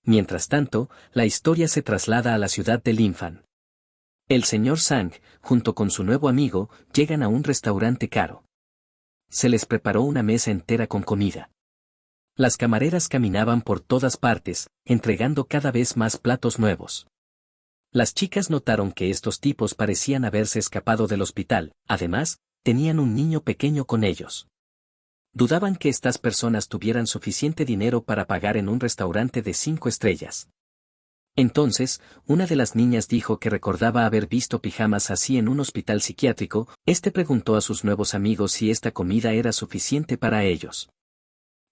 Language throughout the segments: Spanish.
Mientras tanto, la historia se traslada a la ciudad de Linfan. El señor Sang, junto con su nuevo amigo, llegan a un restaurante caro. Se les preparó una mesa entera con comida. Las camareras caminaban por todas partes, entregando cada vez más platos nuevos. Las chicas notaron que estos tipos parecían haberse escapado del hospital, además, tenían un niño pequeño con ellos. Dudaban que estas personas tuvieran suficiente dinero para pagar en un restaurante de 5 estrellas. Entonces, una de las niñas dijo que recordaba haber visto pijamas así en un hospital psiquiátrico. Preguntó a sus nuevos amigos si esta comida era suficiente para ellos.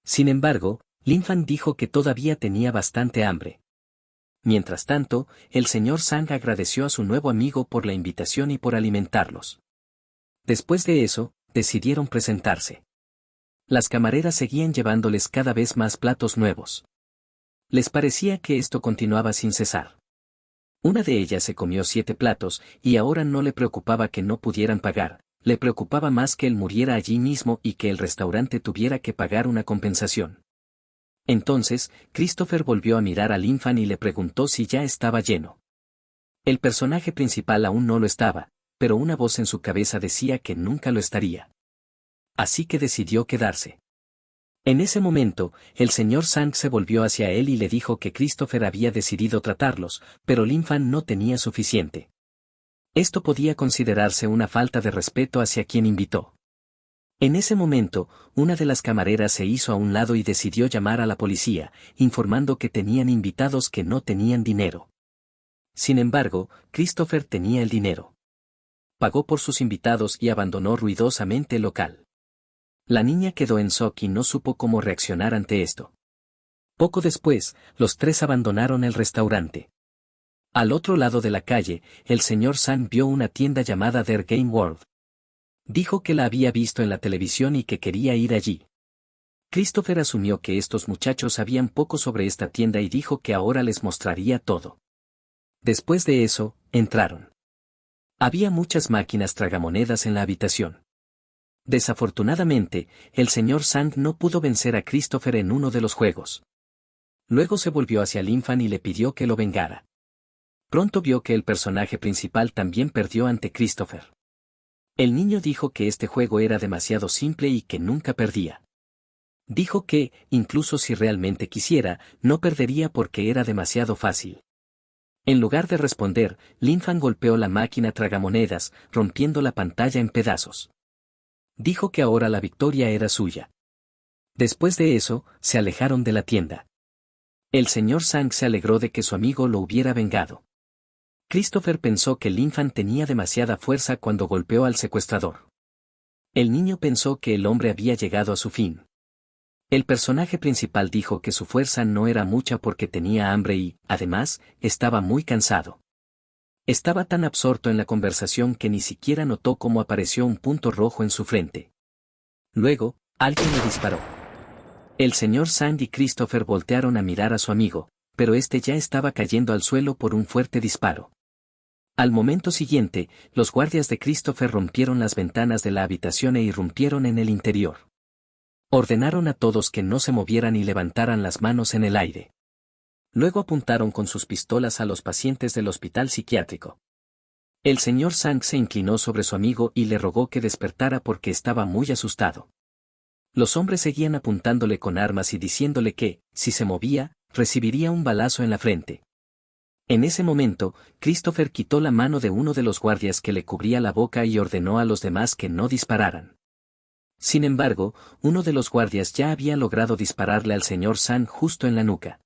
Sin embargo, Linfan dijo que todavía tenía bastante hambre. Mientras tanto, el señor Sang agradeció a su nuevo amigo por la invitación y por alimentarlos. Después de eso, decidieron presentarse. Las camareras seguían llevándoles cada vez más platos nuevos. Les parecía que esto continuaba sin cesar. Una de ellas se comió 7 platos, y ahora no le preocupaba que no pudieran pagar, le preocupaba más que él muriera allí mismo y que el restaurante tuviera que pagar una compensación. Entonces, Christopher volvió a mirar a Linfan y le preguntó si ya estaba lleno. El personaje principal aún no lo estaba, pero una voz en su cabeza decía que nunca lo estaría. Así que decidió quedarse. En ese momento, el señor Sang se volvió hacia él y le dijo que Christopher había decidido tratarlos, pero Linfan no tenía suficiente. Esto podía considerarse una falta de respeto hacia quien invitó. En ese momento, una de las camareras se hizo a un lado y decidió llamar a la policía, informando que tenían invitados que no tenían dinero. Sin embargo, Christopher tenía el dinero. Pagó por sus invitados y abandonó ruidosamente el local. La niña quedó en shock y no supo cómo reaccionar ante esto. Poco después, los 3 abandonaron el restaurante. Al otro lado de la calle, el señor Sang vio una tienda llamada Der Game World. Dijo que la había visto en la televisión y que quería ir allí. Christopher asumió que estos muchachos sabían poco sobre esta tienda y dijo que ahora les mostraría todo. Después de eso, entraron. Había muchas máquinas tragamonedas en la habitación. Desafortunadamente, el señor Sang no pudo vencer a Christopher en uno de los juegos. Luego se volvió hacia Linfan y le pidió que lo vengara. Pronto vio que el personaje principal también perdió ante Christopher. El niño dijo que este juego era demasiado simple y que nunca perdía. Dijo que, incluso si realmente quisiera, no perdería porque era demasiado fácil. En lugar de responder, Linfan golpeó la máquina tragamonedas, rompiendo la pantalla en pedazos. Dijo que ahora la victoria era suya. Después de eso, se alejaron de la tienda. El señor Sang se alegró de que su amigo lo hubiera vengado. Christopher pensó que Linfan tenía demasiada fuerza cuando golpeó al secuestrador. El niño pensó que el hombre había llegado a su fin. El personaje principal dijo que su fuerza no era mucha porque tenía hambre y, además, estaba muy cansado. Estaba tan absorto en la conversación que ni siquiera notó cómo apareció un punto rojo en su frente. Luego, alguien le disparó. El señor Sang y Christopher voltearon a mirar a su amigo, pero este ya estaba cayendo al suelo por un fuerte disparo. Al momento siguiente, los guardias de Christopher rompieron las ventanas de la habitación e irrumpieron en el interior. Ordenaron a todos que no se movieran y levantaran las manos en el aire. Luego apuntaron con sus pistolas a los pacientes del hospital psiquiátrico. El señor Sang se inclinó sobre su amigo y le rogó que despertara porque estaba muy asustado. Los hombres seguían apuntándole con armas y diciéndole que, si se movía, recibiría un balazo en la frente. En ese momento, Christopher quitó la mano de uno de los guardias que le cubría la boca y ordenó a los demás que no dispararan. Sin embargo, uno de los guardias ya había logrado dispararle al señor Sang justo en la nuca.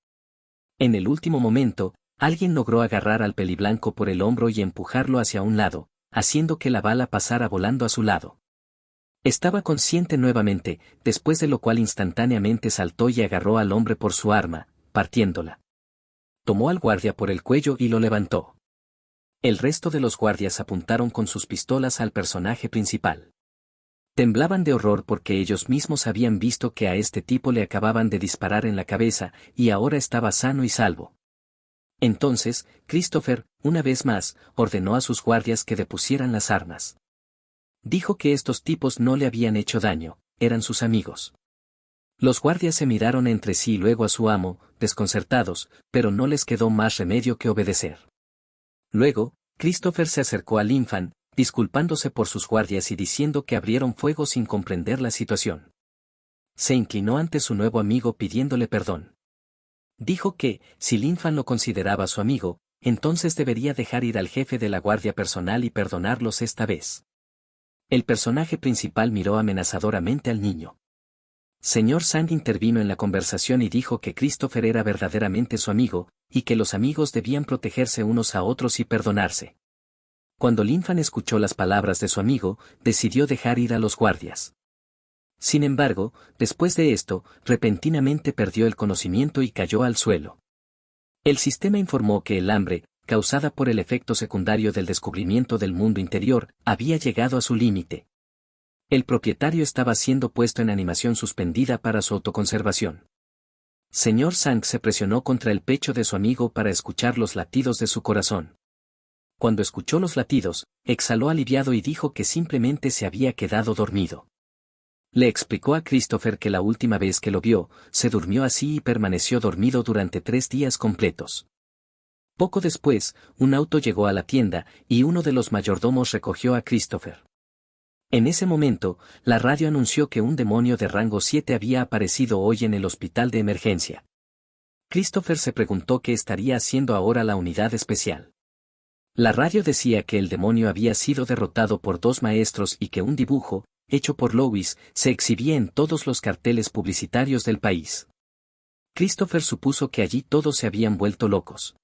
En el último momento, alguien logró agarrar al peliblanco por el hombro y empujarlo hacia un lado, haciendo que la bala pasara volando a su lado. Estaba consciente nuevamente, después de lo cual instantáneamente saltó y agarró al hombre por su arma, partiéndola. Tomó al guardia por el cuello y lo levantó. El resto de los guardias apuntaron con sus pistolas al personaje principal. Temblaban de horror porque ellos mismos habían visto que a este tipo le acababan de disparar en la cabeza y ahora estaba sano y salvo. Entonces, Christopher, una vez más, ordenó a sus guardias que depusieran las armas. Dijo que estos tipos no le habían hecho daño, eran sus amigos. Los guardias se miraron entre sí y luego a su amo, desconcertados, pero no les quedó más remedio que obedecer. Luego, Christopher se acercó al Infant, disculpándose por sus guardias y diciendo que abrieron fuego sin comprender la situación. Se inclinó ante su nuevo amigo pidiéndole perdón. Dijo que, si Linfan lo consideraba su amigo, entonces debería dejar ir al jefe de la guardia personal y perdonarlos esta vez. El personaje principal miró amenazadoramente al niño. Señor Sang intervino en la conversación y dijo que Christopher era verdaderamente su amigo, y que los amigos debían protegerse unos a otros y perdonarse. Cuando Linfan escuchó las palabras de su amigo, decidió dejar ir a los guardias. Sin embargo, después de esto, repentinamente perdió el conocimiento y cayó al suelo. El sistema informó que el hambre, causada por el efecto secundario del descubrimiento del mundo interior, había llegado a su límite. El propietario estaba siendo puesto en animación suspendida para su autoconservación. Señor Sang se presionó contra el pecho de su amigo para escuchar los latidos de su corazón. Cuando escuchó los latidos, exhaló aliviado y dijo que simplemente se había quedado dormido. Le explicó a Christopher que la última vez que lo vio, se durmió así y permaneció dormido durante 3 días completos. Poco después, un auto llegó a la tienda, y uno de los mayordomos recogió a Christopher. En ese momento, la radio anunció que un demonio de rango 7 había aparecido hoy en el hospital de emergencia. Christopher se preguntó qué estaría haciendo ahora la unidad especial. La radio decía que el demonio había sido derrotado por 2 maestros y que un dibujo, hecho por Louis, se exhibía en todos los carteles publicitarios del país. Christopher supuso que allí todos se habían vuelto locos.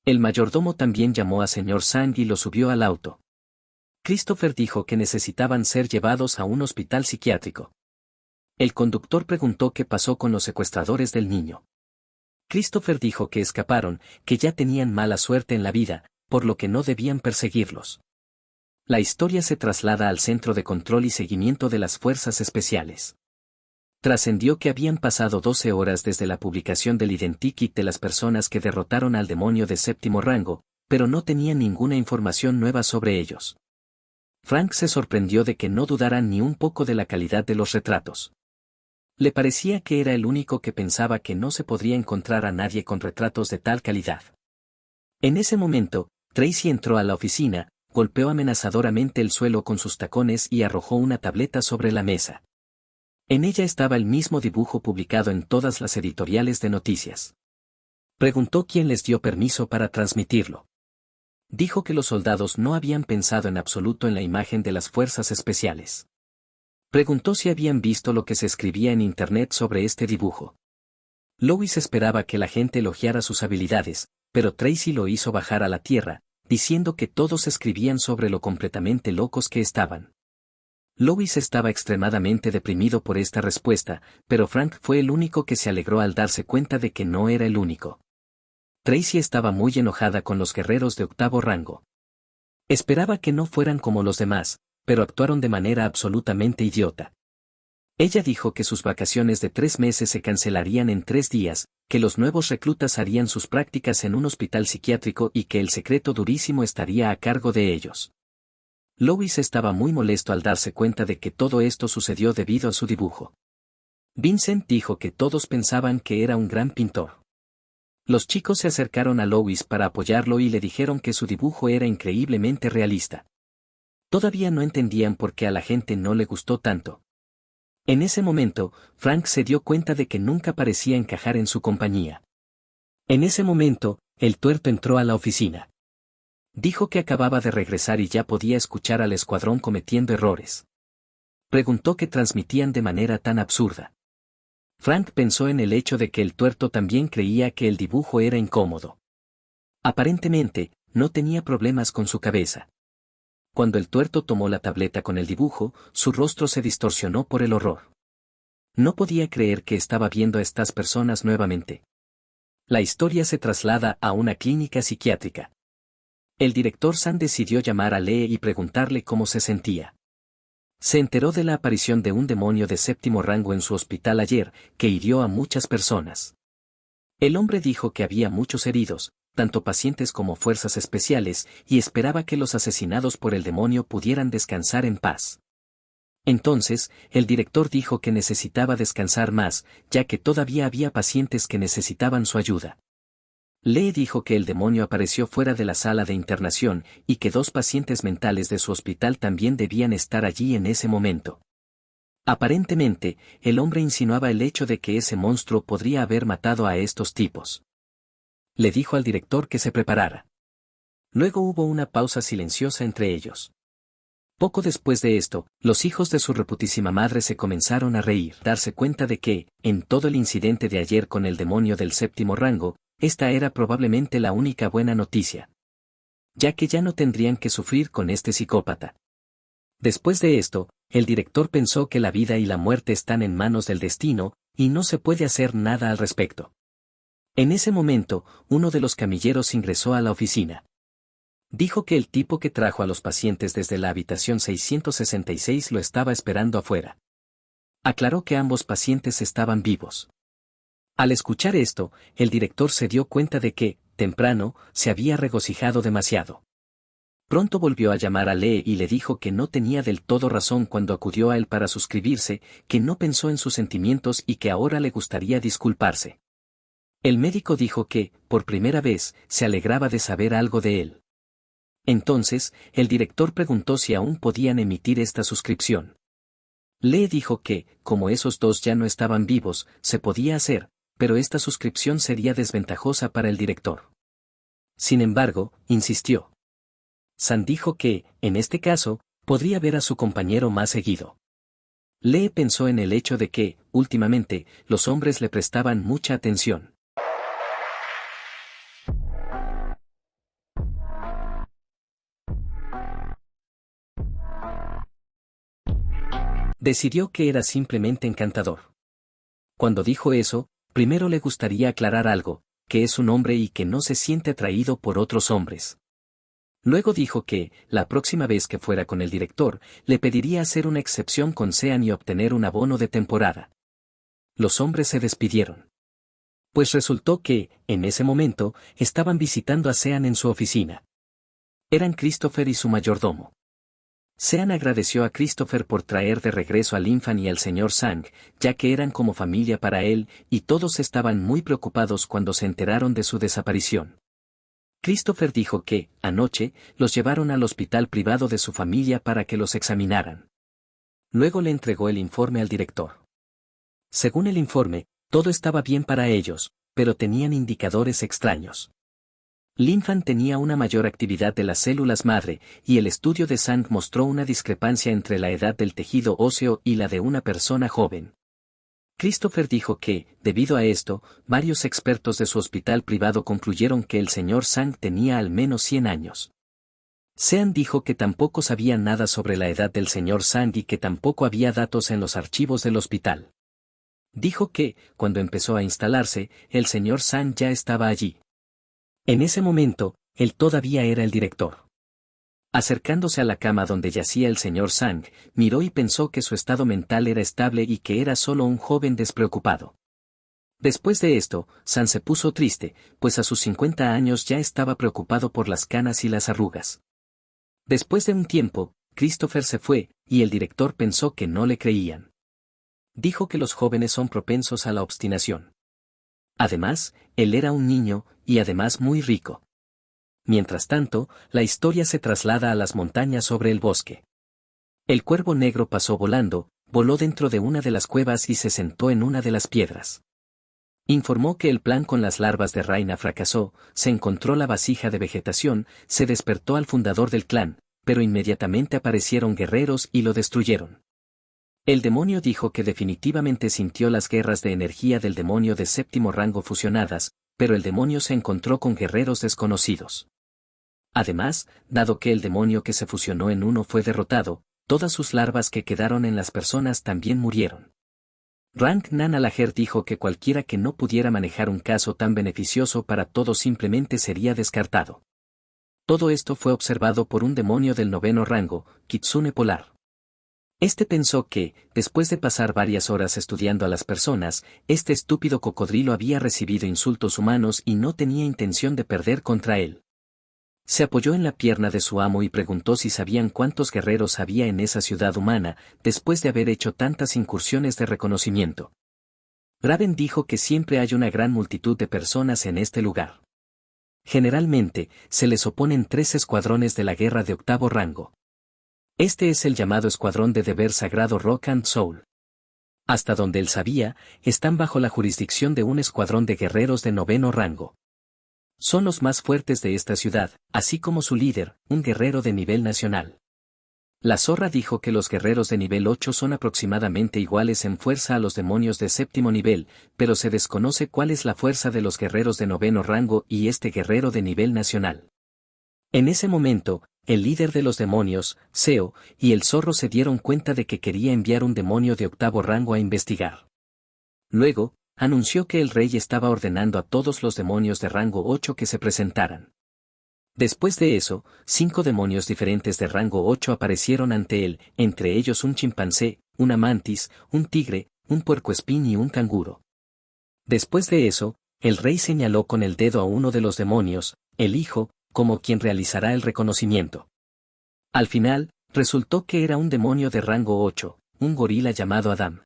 El mayordomo también llamó a señor Sang y lo subió al auto. Christopher dijo que necesitaban ser llevados a un hospital psiquiátrico. El conductor preguntó qué pasó con los secuestradores del niño. Christopher dijo que escaparon, que ya tenían mala suerte en la vida, por lo que no debían perseguirlos. La historia se traslada al Centro de Control y Seguimiento de las Fuerzas Especiales. Trascendió que habían pasado 12 horas desde la publicación del identikit de las personas que derrotaron al demonio de 7º rango, pero no tenían ninguna información nueva sobre ellos. Frank se sorprendió de que no dudaran ni un poco de la calidad de los retratos. Le parecía que era el único que pensaba que no se podría encontrar a nadie con retratos de tal calidad. En ese momento, Tracy entró a la oficina, golpeó amenazadoramente el suelo con sus tacones y arrojó una tableta sobre la mesa. En ella estaba el mismo dibujo publicado en todas las editoriales de noticias. Preguntó quién les dio permiso para transmitirlo. Dijo que los soldados no habían pensado en absoluto en la imagen de las fuerzas especiales. Preguntó si habían visto lo que se escribía en internet sobre este dibujo. Louis esperaba que la gente elogiara sus habilidades, pero Tracy lo hizo bajar a la tierra, diciendo que todos escribían sobre lo completamente locos que estaban. Louis estaba extremadamente deprimido por esta respuesta, pero Frank fue el único que se alegró al darse cuenta de que no era el único. Tracy estaba muy enojada con los guerreros de 8º rango. Esperaba que no fueran como los demás, pero actuaron de manera absolutamente idiota. Ella dijo que sus vacaciones de 3 meses se cancelarían en 3 días, que los nuevos reclutas harían sus prácticas en un hospital psiquiátrico y que el secreto durísimo estaría a cargo de ellos. Louis estaba muy molesto al darse cuenta de que todo esto sucedió debido a su dibujo. Vincent dijo que todos pensaban que era un gran pintor. Los chicos se acercaron a Louis para apoyarlo y le dijeron que su dibujo era increíblemente realista. Todavía no entendían por qué a la gente no le gustó tanto. En ese momento, Frank se dio cuenta de que nunca parecía encajar en su compañía. En ese momento, el tuerto entró a la oficina. Dijo que acababa de regresar y ya podía escuchar al escuadrón cometiendo errores. Preguntó qué transmitían de manera tan absurda. Frank pensó en el hecho de que el tuerto también creía que el dibujo era incómodo. Aparentemente, no tenía problemas con su cabeza. Cuando el tuerto tomó la tableta con el dibujo, su rostro se distorsionó por el horror. No podía creer que estaba viendo a estas personas nuevamente. La historia se traslada a una clínica psiquiátrica. El director San decidió llamar a Lee y preguntarle cómo se sentía. Se enteró de la aparición de un demonio de 7º rango en su hospital ayer, que hirió a muchas personas. El hombre dijo que había muchos heridos, tanto pacientes como fuerzas especiales, y esperaba que los asesinados por el demonio pudieran descansar en paz. Entonces, el director dijo que necesitaba descansar más, ya que todavía había pacientes que necesitaban su ayuda. Lee dijo que el demonio apareció fuera de la sala de internación y que 2 pacientes mentales de su hospital también debían estar allí en ese momento. Aparentemente, el hombre insinuaba el hecho de que ese monstruo podría haber matado a estos tipos. Le dijo al director que se preparara. Luego hubo una pausa silenciosa entre ellos. Poco después de esto, los hijos de su reputísima madre se comenzaron a reír, darse cuenta de que, en todo el incidente de ayer con el demonio del 7º rango, esta era probablemente la única buena noticia. Ya que ya no tendrían que sufrir con este psicópata. Después de esto, el director pensó que la vida y la muerte están en manos del destino, y no se puede hacer nada al respecto. En ese momento, uno de los camilleros ingresó a la oficina. Dijo que el tipo que trajo a los pacientes desde la habitación 666 lo estaba esperando afuera. Aclaró que ambos pacientes estaban vivos. Al escuchar esto, el director se dio cuenta de que, temprano, se había regocijado demasiado. Pronto volvió a llamar a Lee y le dijo que no tenía del todo razón cuando acudió a él para suscribirse, que no pensó en sus sentimientos y que ahora le gustaría disculparse. El médico dijo que, por primera vez, se alegraba de saber algo de él. Entonces, el director preguntó si aún podían emitir esta suscripción. Lee dijo que, como esos 2 ya no estaban vivos, se podía hacer, pero esta suscripción sería desventajosa para el director. Sin embargo, insistió. San dijo que, en este caso, podría ver a su compañero más seguido. Lee pensó en el hecho de que, últimamente, los hombres le prestaban mucha atención. Decidió que era simplemente encantador. Cuando dijo eso, primero le gustaría aclarar algo, que es un hombre y que no se siente atraído por otros hombres. Luego dijo que, la próxima vez que fuera con el director, le pediría hacer una excepción con Sean y obtener un abono de temporada. Los hombres se despidieron. Pues resultó que, en ese momento, estaban visitando a Sean en su oficina. Eran Christopher y su mayordomo. Sean agradeció a Christopher por traer de regreso al Infant y al señor Sang, ya que eran como familia para él, y todos estaban muy preocupados cuando se enteraron de su desaparición. Christopher dijo que, anoche, los llevaron al hospital privado de su familia para que los examinaran. Luego le entregó el informe al director. Según el informe, todo estaba bien para ellos, pero tenían indicadores extraños. Linfan tenía una mayor actividad de las células madre, y el estudio de Sang mostró una discrepancia entre la edad del tejido óseo y la de una persona joven. Christopher dijo que, debido a esto, varios expertos de su hospital privado concluyeron que el señor Sang tenía al menos 100 años. Sean dijo que tampoco sabía nada sobre la edad del señor Sang y que tampoco había datos en los archivos del hospital. Dijo que, cuando empezó a instalarse, el señor Sang ya estaba allí. En ese momento, él todavía era el director. Acercándose a la cama donde yacía el señor Sang, miró y pensó que su estado mental era estable y que era solo un joven despreocupado. Después de esto, Sang se puso triste, pues a sus 50 años ya estaba preocupado por las canas y las arrugas. Después de un tiempo, Christopher se fue, y el director pensó que no le creían. Dijo que los jóvenes son propensos a la obstinación. Además, él era un niño, y además muy rico. Mientras tanto, la historia se traslada a las montañas sobre el bosque. El cuervo negro pasó volando, voló dentro de una de las cuevas y se sentó en una de las piedras. Informó que el plan con las larvas de Raina fracasó, se encontró la vasija de vegetación, se despertó al fundador del clan, pero inmediatamente aparecieron guerreros y lo destruyeron. El demonio dijo que definitivamente sintió las guerras de energía del demonio de 7º rango fusionadas, pero el demonio se encontró con guerreros desconocidos. Además, dado que el demonio que se fusionó en uno fue derrotado, todas sus larvas que quedaron en las personas también murieron. Rank Nanalaher dijo que cualquiera que no pudiera manejar un caso tan beneficioso para todos simplemente sería descartado. Todo esto fue observado por un demonio del 9º rango, Kitsune Polar. Este pensó que, después de pasar varias horas estudiando a las personas, este estúpido cocodrilo había recibido insultos humanos y no tenía intención de perder contra él. Se apoyó en la pierna de su amo y preguntó si sabían cuántos guerreros había en esa ciudad humana, después de haber hecho tantas incursiones de reconocimiento. Raven dijo que siempre hay una gran multitud de personas en este lugar. Generalmente, se les oponen 3 escuadrones de la guerra de octavo rango. Este es el llamado escuadrón de deber sagrado Rock and Soul. Hasta donde él sabía, están bajo la jurisdicción de un escuadrón de guerreros de noveno rango. Son los más fuertes de esta ciudad, así como su líder, un guerrero de nivel nacional. La zorra dijo que los guerreros de nivel 8 son aproximadamente iguales en fuerza a los demonios de séptimo nivel, pero se desconoce cuál es la fuerza de los guerreros de noveno rango y este guerrero de nivel nacional. En ese momento, el líder de los demonios, Seo, y el zorro se dieron cuenta de que quería enviar un demonio de octavo rango a investigar. Luego, anunció que el rey estaba ordenando a todos los demonios de rango 8 que se presentaran. Después de eso, 5 demonios diferentes de rango 8 aparecieron ante él, entre ellos un chimpancé, una mantis, un tigre, un puercoespín y un canguro. Después de eso, el rey señaló con el dedo a uno de los demonios, el hijo, como quien realizará el reconocimiento. Al final, resultó que era un demonio de rango 8, un gorila llamado Adam.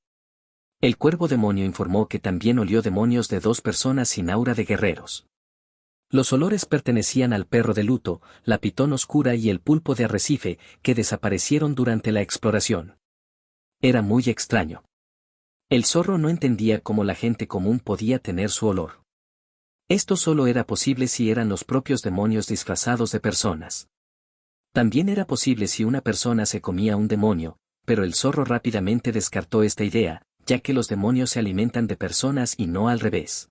El cuervo demonio informó que también olió demonios de 2 personas sin aura de guerreros. Los olores pertenecían al perro de luto, la pitón oscura y el pulpo de arrecife, que desaparecieron durante la exploración. Era muy extraño. El zorro no entendía cómo la gente común podía tener su olor. Esto solo era posible si eran los propios demonios disfrazados de personas. También era posible si una persona se comía un demonio, pero el zorro rápidamente descartó esta idea, ya que los demonios se alimentan de personas y no al revés.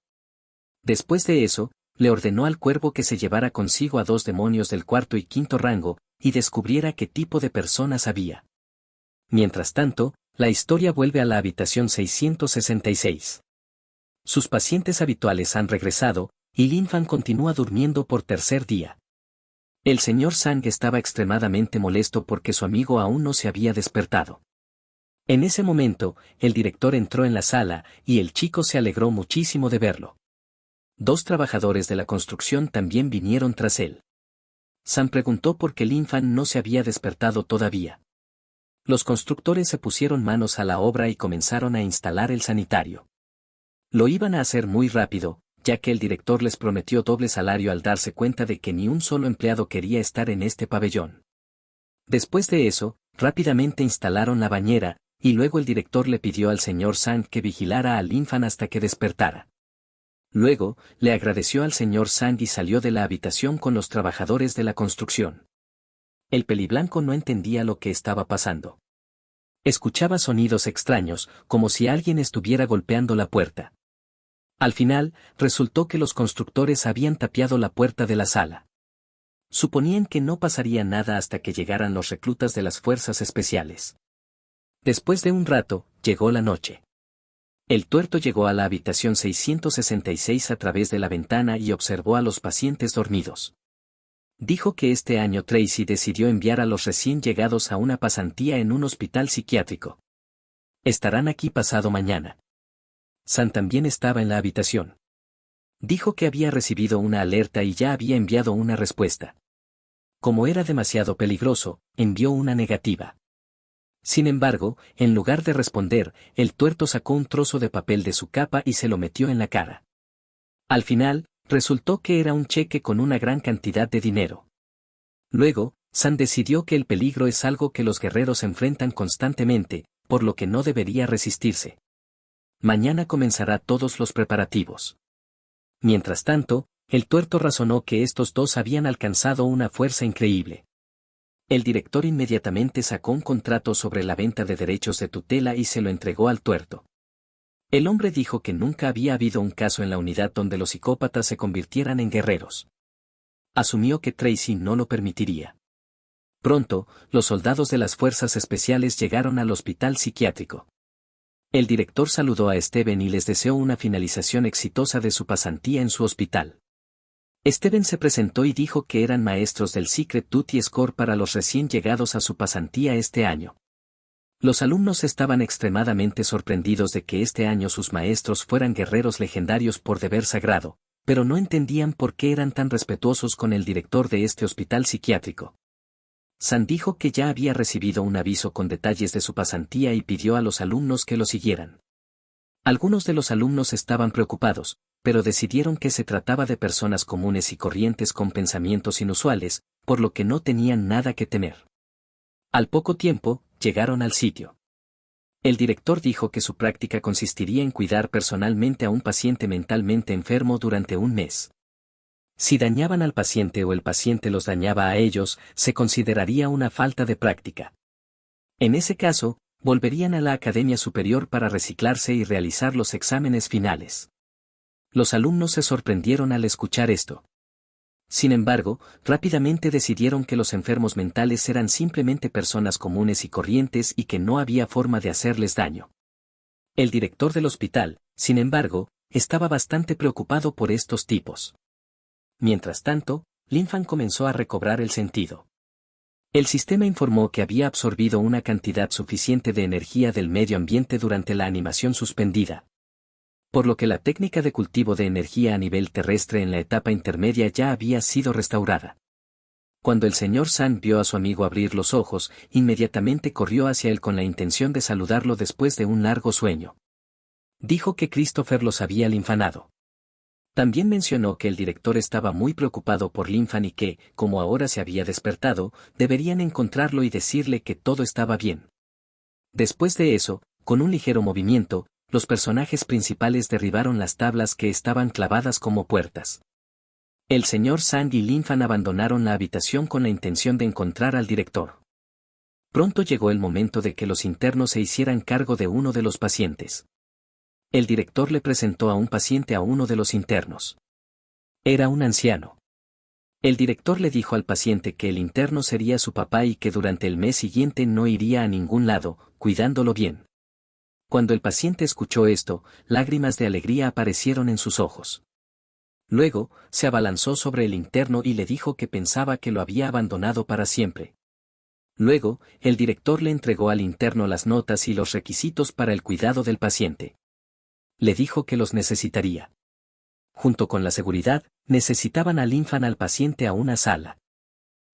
Después de eso, le ordenó al cuervo que se llevara consigo a 2 demonios del cuarto y quinto rango, y descubriera qué tipo de personas había. Mientras tanto, la historia vuelve a la habitación 666. Sus pacientes habituales han regresado, y Linfan continúa durmiendo por tercer día. El señor Sang estaba extremadamente molesto porque su amigo aún no se había despertado. En ese momento, el director entró en la sala, y el chico se alegró muchísimo de verlo. 2 trabajadores de la construcción también vinieron tras él. Sam preguntó por qué Linfan no se había despertado todavía. Los constructores se pusieron manos a la obra y comenzaron a instalar el sanitario. Lo iban a hacer muy rápido, ya que el director les prometió doble salario al darse cuenta de que ni un solo empleado quería estar en este pabellón. Después de eso, rápidamente instalaron la bañera, y luego el director le pidió al señor Sang que vigilara a Linfan hasta que despertara. Luego, le agradeció al señor Sang y salió de la habitación con los trabajadores de la construcción. El peliblanco no entendía lo que estaba pasando. Escuchaba sonidos extraños, como si alguien estuviera golpeando la puerta. Al final, resultó que los constructores habían tapiado la puerta de la sala. Suponían que no pasaría nada hasta que llegaran los reclutas de las fuerzas especiales. Después de un rato, llegó la noche. El tuerto llegó a la habitación 666 a través de la ventana y observó a los pacientes dormidos. Dijo que este año Tracy decidió enviar a los recién llegados a una pasantía en un hospital psiquiátrico. Estarán aquí pasado mañana. Sam también estaba en la habitación. Dijo que había recibido una alerta y ya había enviado una respuesta. Como era demasiado peligroso, envió una negativa. Sin embargo, en lugar de responder, el tuerto sacó un trozo de papel de su capa y se lo metió en la cara. Al final, resultó que era un cheque con una gran cantidad de dinero. Luego, Sam decidió que el peligro es algo que los guerreros enfrentan constantemente, por lo que no debería resistirse. Mañana comenzará todos los preparativos. Mientras tanto, el tuerto razonó que estos 2 habían alcanzado una fuerza increíble. El director inmediatamente sacó un contrato sobre la venta de derechos de tutela y se lo entregó al tuerto. El hombre dijo que nunca había habido un caso en la unidad donde los psicópatas se convirtieran en guerreros. Asumió que Tracy no lo permitiría. Pronto, los soldados de las fuerzas especiales llegaron al hospital psiquiátrico. El director saludó a Steven y les deseó una finalización exitosa de su pasantía en su hospital. Steven se presentó y dijo que eran maestros del Secret Duty Score para los recién llegados a su pasantía este año. Los alumnos estaban extremadamente sorprendidos de que este año sus maestros fueran guerreros legendarios por deber sagrado, pero no entendían por qué eran tan respetuosos con el director de este hospital psiquiátrico. San dijo que ya había recibido un aviso con detalles de su pasantía y pidió a los alumnos que lo siguieran. Algunos de los alumnos estaban preocupados, pero decidieron que se trataba de personas comunes y corrientes con pensamientos inusuales, por lo que no tenían nada que temer. Al poco tiempo, llegaron al sitio. El director dijo que su práctica consistiría en cuidar personalmente a un paciente mentalmente enfermo durante un mes. Si dañaban al paciente o el paciente los dañaba a ellos, se consideraría una falta de práctica. En ese caso, volverían a la academia superior para reciclarse y realizar los exámenes finales. Los alumnos se sorprendieron al escuchar esto. Sin embargo, rápidamente decidieron que los enfermos mentales eran simplemente personas comunes y corrientes y que no había forma de hacerles daño. El director del hospital, sin embargo, estaba bastante preocupado por estos tipos. Mientras tanto, Linfan comenzó a recobrar el sentido. El sistema informó que había absorbido una cantidad suficiente de energía del medio ambiente durante la animación suspendida, por lo que la técnica de cultivo de energía a nivel terrestre en la etapa intermedia ya había sido restaurada. Cuando el señor Sang vio a su amigo abrir los ojos, inmediatamente corrió hacia él con la intención de saludarlo después de un largo sueño. Dijo que Christopher los había linfanado. También mencionó que el director estaba muy preocupado por Linfan y que, como ahora se había despertado, deberían encontrarlo y decirle que todo estaba bien. Después de eso, con un ligero movimiento, los personajes principales derribaron las tablas que estaban clavadas como puertas. El señor Sang y Linfan abandonaron la habitación con la intención de encontrar al director. Pronto llegó el momento de que los internos se hicieran cargo de uno de los pacientes. El director le presentó a un paciente a uno de los internos. Era un anciano. El director le dijo al paciente que el interno sería su papá y que durante el mes siguiente no iría a ningún lado, cuidándolo bien. Cuando el paciente escuchó esto, lágrimas de alegría aparecieron en sus ojos. Luego, se abalanzó sobre el interno y le dijo que pensaba que lo había abandonado para siempre. Luego, el director le entregó al interno las notas y los requisitos para el cuidado del paciente. Le dijo que los necesitaría. Junto con la seguridad, necesitaban al Linfan al paciente a una sala.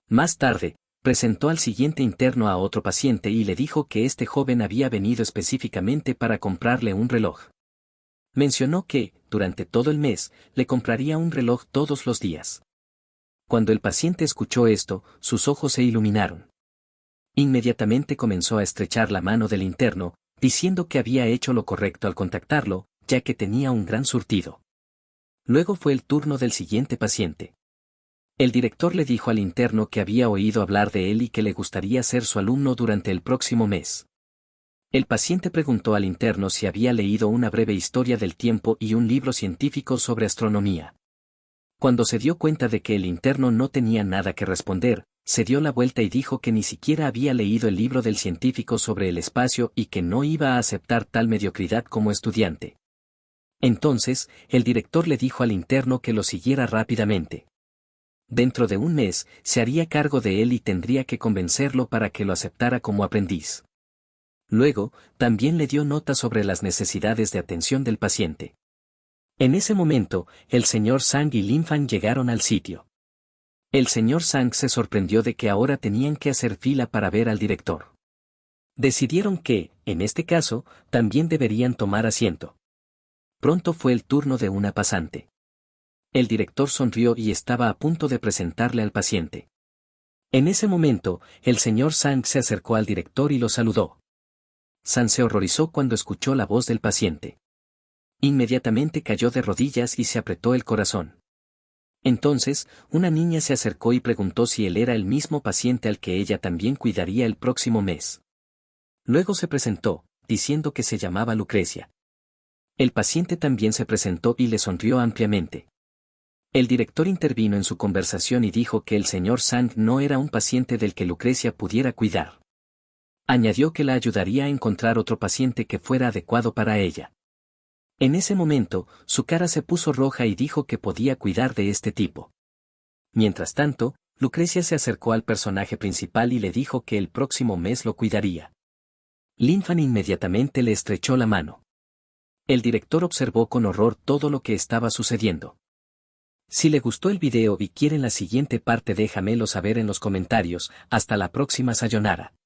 Más tarde, presentó al siguiente interno a otro paciente y le dijo que este joven había venido específicamente para comprarle un reloj. Mencionó que, durante todo el mes, le compraría un reloj todos los días. Cuando el paciente escuchó esto, sus ojos se iluminaron. Inmediatamente comenzó a estrechar la mano del interno, diciendo que había hecho lo correcto al contactarlo, ya que tenía un gran surtido. Luego fue el turno del siguiente paciente. El director le dijo al interno que había oído hablar de él y que le gustaría ser su alumno durante el próximo mes. El paciente preguntó al interno si había leído una breve historia del tiempo y un libro científico sobre astronomía. Cuando se dio cuenta de que el interno no tenía nada que responder, se dio la vuelta y dijo que ni siquiera había leído el libro del científico sobre el espacio y que no iba a aceptar tal mediocridad como estudiante. Entonces, el director le dijo al interno que lo siguiera rápidamente. Dentro de un mes, se haría cargo de él y tendría que convencerlo para que lo aceptara como aprendiz. Luego, también le dio nota sobre las necesidades de atención del paciente. En ese momento, el señor Sang y Linfan llegaron al sitio. El señor Sang se sorprendió de que ahora tenían que hacer fila para ver al director. Decidieron que, en este caso, también deberían tomar asiento. Pronto fue el turno de una pasante. El director sonrió y estaba a punto de presentarle al paciente. En ese momento, el señor Sang se acercó al director y lo saludó. Sang se horrorizó cuando escuchó la voz del paciente. Inmediatamente cayó de rodillas y se apretó el corazón. Entonces, una niña se acercó y preguntó si él era el mismo paciente al que ella también cuidaría el próximo mes. Luego se presentó, diciendo que se llamaba Lucrecia. El paciente también se presentó y le sonrió ampliamente. El director intervino en su conversación y dijo que el señor Sang no era un paciente del que Lucrecia pudiera cuidar. Añadió que la ayudaría a encontrar otro paciente que fuera adecuado para ella. En ese momento, su cara se puso roja y dijo que podía cuidar de este tipo. Mientras tanto, Lucrecia se acercó al personaje principal y le dijo que el próximo mes lo cuidaría. Linfan inmediatamente le estrechó la mano. El director observó con horror todo lo que estaba sucediendo. Si le gustó el video y quieren la siguiente parte déjamelo saber en los comentarios. Hasta la próxima sayonara.